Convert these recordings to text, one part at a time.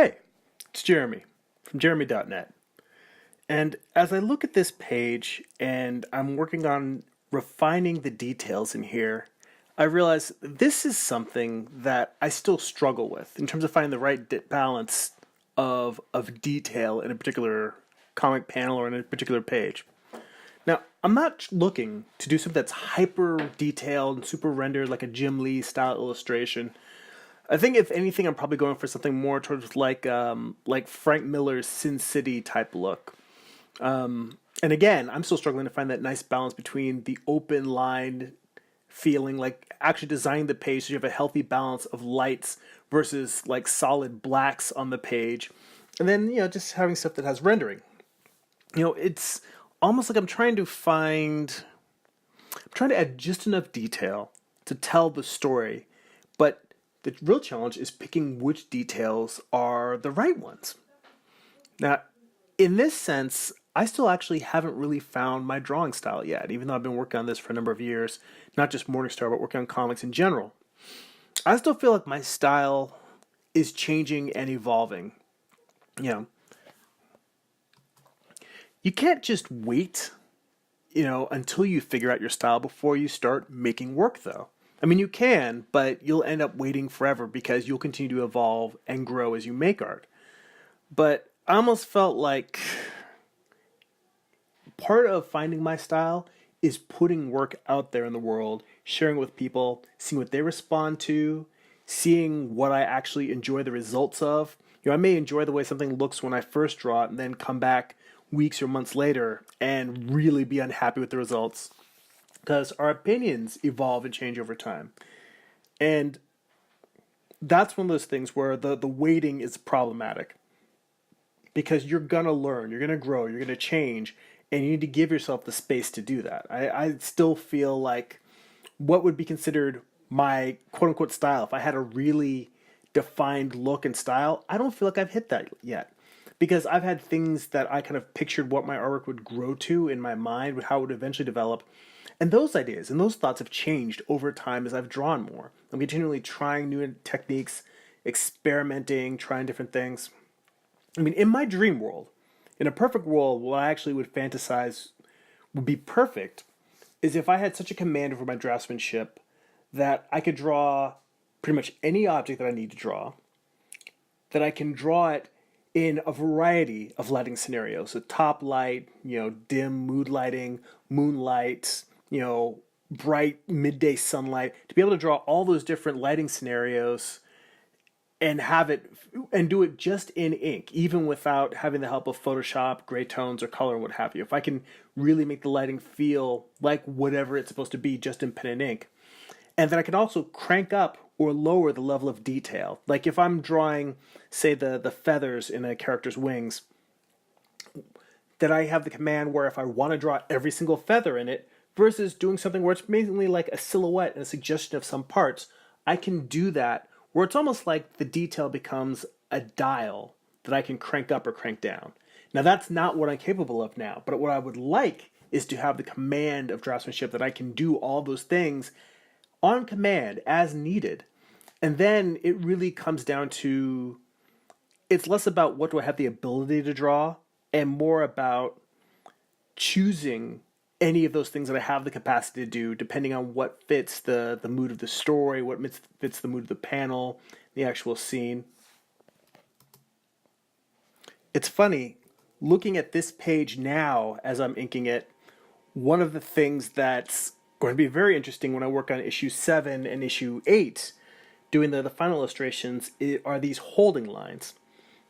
Hey, it's Jeremy from jeremy.net. And as I look at this page and I'm working on refining the details in here, I realize this is something that I still struggle with in terms of finding the right balance of detail in a particular comic panel or in a particular page. Now, I'm not looking to do something that's hyper detailed and super rendered like a Jim Lee style illustration. I think if anything, I'm probably going for something more towards like Frank Miller's Sin City type look. And again, I'm still struggling to find that nice balance between the open line feeling, like actually designing the page so you have a healthy balance of lights versus like solid blacks on the page, and then just having stuff that has rendering. It's almost like I'm trying to add just enough detail to tell the story, but the real challenge is picking which details are the right ones. Now, in this sense, I still actually haven't really found my drawing style yet, even though I've been working on this for a number of years, not just Morningstar, but working on comics in general. I still feel like my style is changing and evolving. You know, you can't just wait, until you figure out your style before you start making work, though. I mean, you can, but you'll end up waiting forever because you'll continue to evolve and grow as you make art. But I almost felt like part of finding my style is putting work out there in the world, sharing it with people, seeing what they respond to, seeing what I actually enjoy the results of. I may enjoy the way something looks when I first draw it and then come back weeks or months later and really be unhappy with the results. Because our opinions evolve and change over time. And that's one of those things where the waiting is problematic. Because you're going to learn, you're going to grow, you're going to change, and you need to give yourself the space to do that. I still feel like what would be considered my quote-unquote style, if I had a really defined look and style, I don't feel like I've hit that yet. Because I've had things that I kind of pictured what my artwork would grow to in my mind, how it would eventually develop. And those ideas and those thoughts have changed over time as I've drawn more. I'm continually trying new techniques, experimenting, trying different things. I mean, in my dream world, in a perfect world, what I actually would fantasize would be perfect is if I had such a command over my draftsmanship that I could draw pretty much any object that I need to draw, that I can draw it in a variety of lighting scenarios. So top light, dim mood lighting, moonlight, bright midday sunlight, to be able to draw all those different lighting scenarios and have it and do it just in ink, even without having the help of Photoshop, gray tones, or color, and what have you. If I can really make the lighting feel like whatever it's supposed to be just in pen and ink. And then I can also crank up or lower the level of detail. Like if I'm drawing, say, the feathers in a character's wings, that I have the command where if I want to draw every single feather in it, versus doing something where it's mainly like a silhouette and a suggestion of some parts, I can do that where it's almost like the detail becomes a dial that I can crank up or crank down. Now that's not what I'm capable of now, but what I would like is to have the command of draftsmanship that I can do all those things on command as needed. And then it really comes down to, it's less about what do I have the ability to draw and more about choosing any of those things that I have the capacity to do, depending on what fits the mood of the story, what fits the mood of the panel, the actual scene. It's funny, looking at this page now as I'm inking it, one of the things that's going to be very interesting when I work on issue 7 and issue 8, doing the final illustrations, are these holding lines.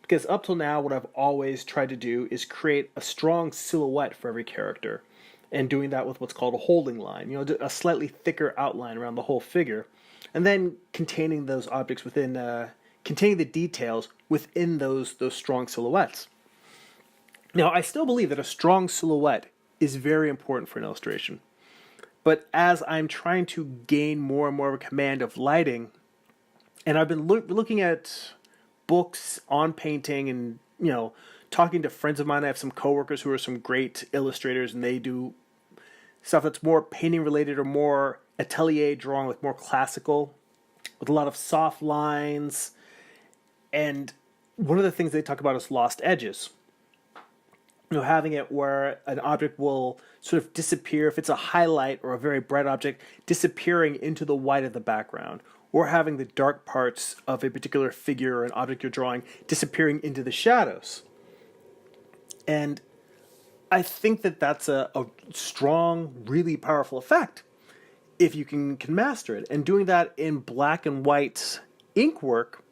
Because up till now, what I've always tried to do is create a strong silhouette for every character, and doing that with what's called a holding line, a slightly thicker outline around the whole figure, and then containing those objects containing the details within those strong silhouettes. Now, I still believe that a strong silhouette is very important for an illustration, but as I'm trying to gain more and more of a command of lighting, and I've been looking at books on painting and, talking to friends of mine. I have some coworkers who are some great illustrators, and they do stuff that's more painting related or more atelier drawing, like more classical, with a lot of soft lines. And one of the things they talk about is lost edges. Having it where an object will sort of disappear if it's a highlight or a very bright object, disappearing into the white of the background, or having the dark parts of a particular figure or an object you're drawing disappearing into the shadows. And I think that that's a strong, really powerful effect if you can master it. And doing that in black and white ink work,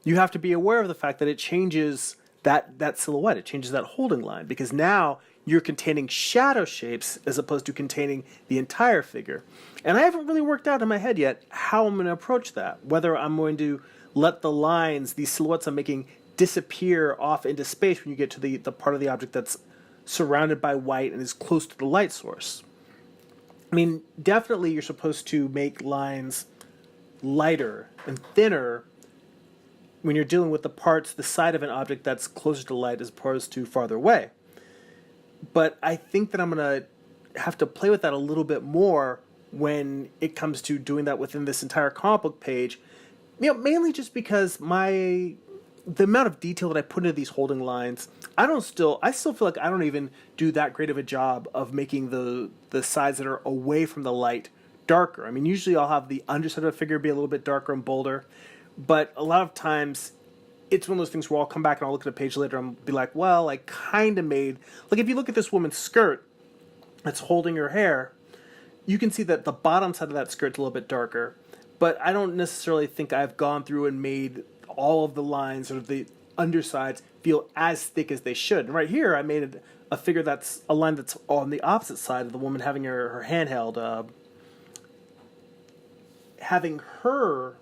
you have to be aware of the fact that it changes that silhouette, it changes that holding line, because now you're containing shadow shapes as opposed to containing the entire figure. And I haven't really worked out in my head yet how I'm going to approach that, whether I'm going to let the lines, these silhouettes I'm making, disappear off into space when you get to the part of the object that's surrounded by white and is close to the light source. I mean, definitely you're supposed to make lines lighter and thinner when you're dealing with the parts, the side of an object that's closer to light as opposed to farther away. But I think that I'm going to have to play with that a little bit more when it comes to doing that within this entire comic book page. Mainly just because the amount of detail that I put into these holding lines, I still feel like I don't even do that great of a job of making the sides that are away from the light darker. I mean, usually I'll have the underside of a figure be a little bit darker and bolder, but a lot of times it's one of those things where I'll come back and I'll look at a page later and I'll be like, well, I kind of made... Like, if you look at this woman's skirt that's holding her hair, you can see that the bottom side of that skirt's a little bit darker, but I don't necessarily think I've gone through and made all of the lines, sort of the undersides, feel as thick as they should. And right here, I made a figure that's a line that's on the opposite side of the woman having her handheld, having her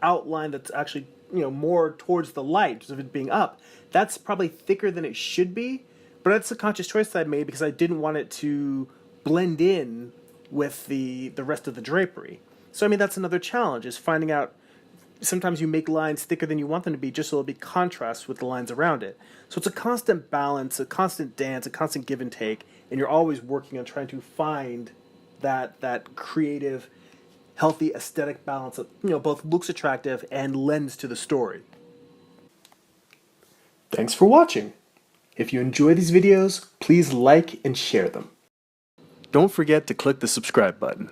outline that's actually more towards the light, just of it being up. That's probably thicker than it should be, but that's a conscious choice that I made because I didn't want it to blend in with the rest of the drapery. So I mean, that's another challenge, is finding out. Sometimes you make lines thicker than you want them to be just so it'll be contrast with the lines around it. So it's a constant balance, a constant dance, a constant give and take, and you're always working on trying to find that creative, healthy aesthetic balance that both looks attractive and lends to the story. Thanks for watching. If you enjoy these videos, please like and share them. Don't forget to click the subscribe button.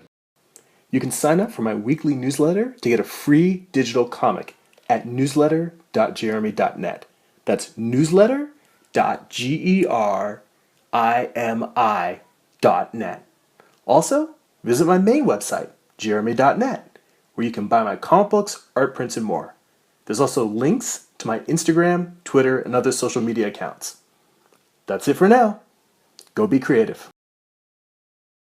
You can sign up for my weekly newsletter to get a free digital comic at newsletter.jeremy.net. That's newsletter.gerimi.net. Also, visit my main website, jeremy.net, where you can buy my comic books, art prints, and more. There's also links to my Instagram, Twitter, and other social media accounts. That's it for now. Go be creative.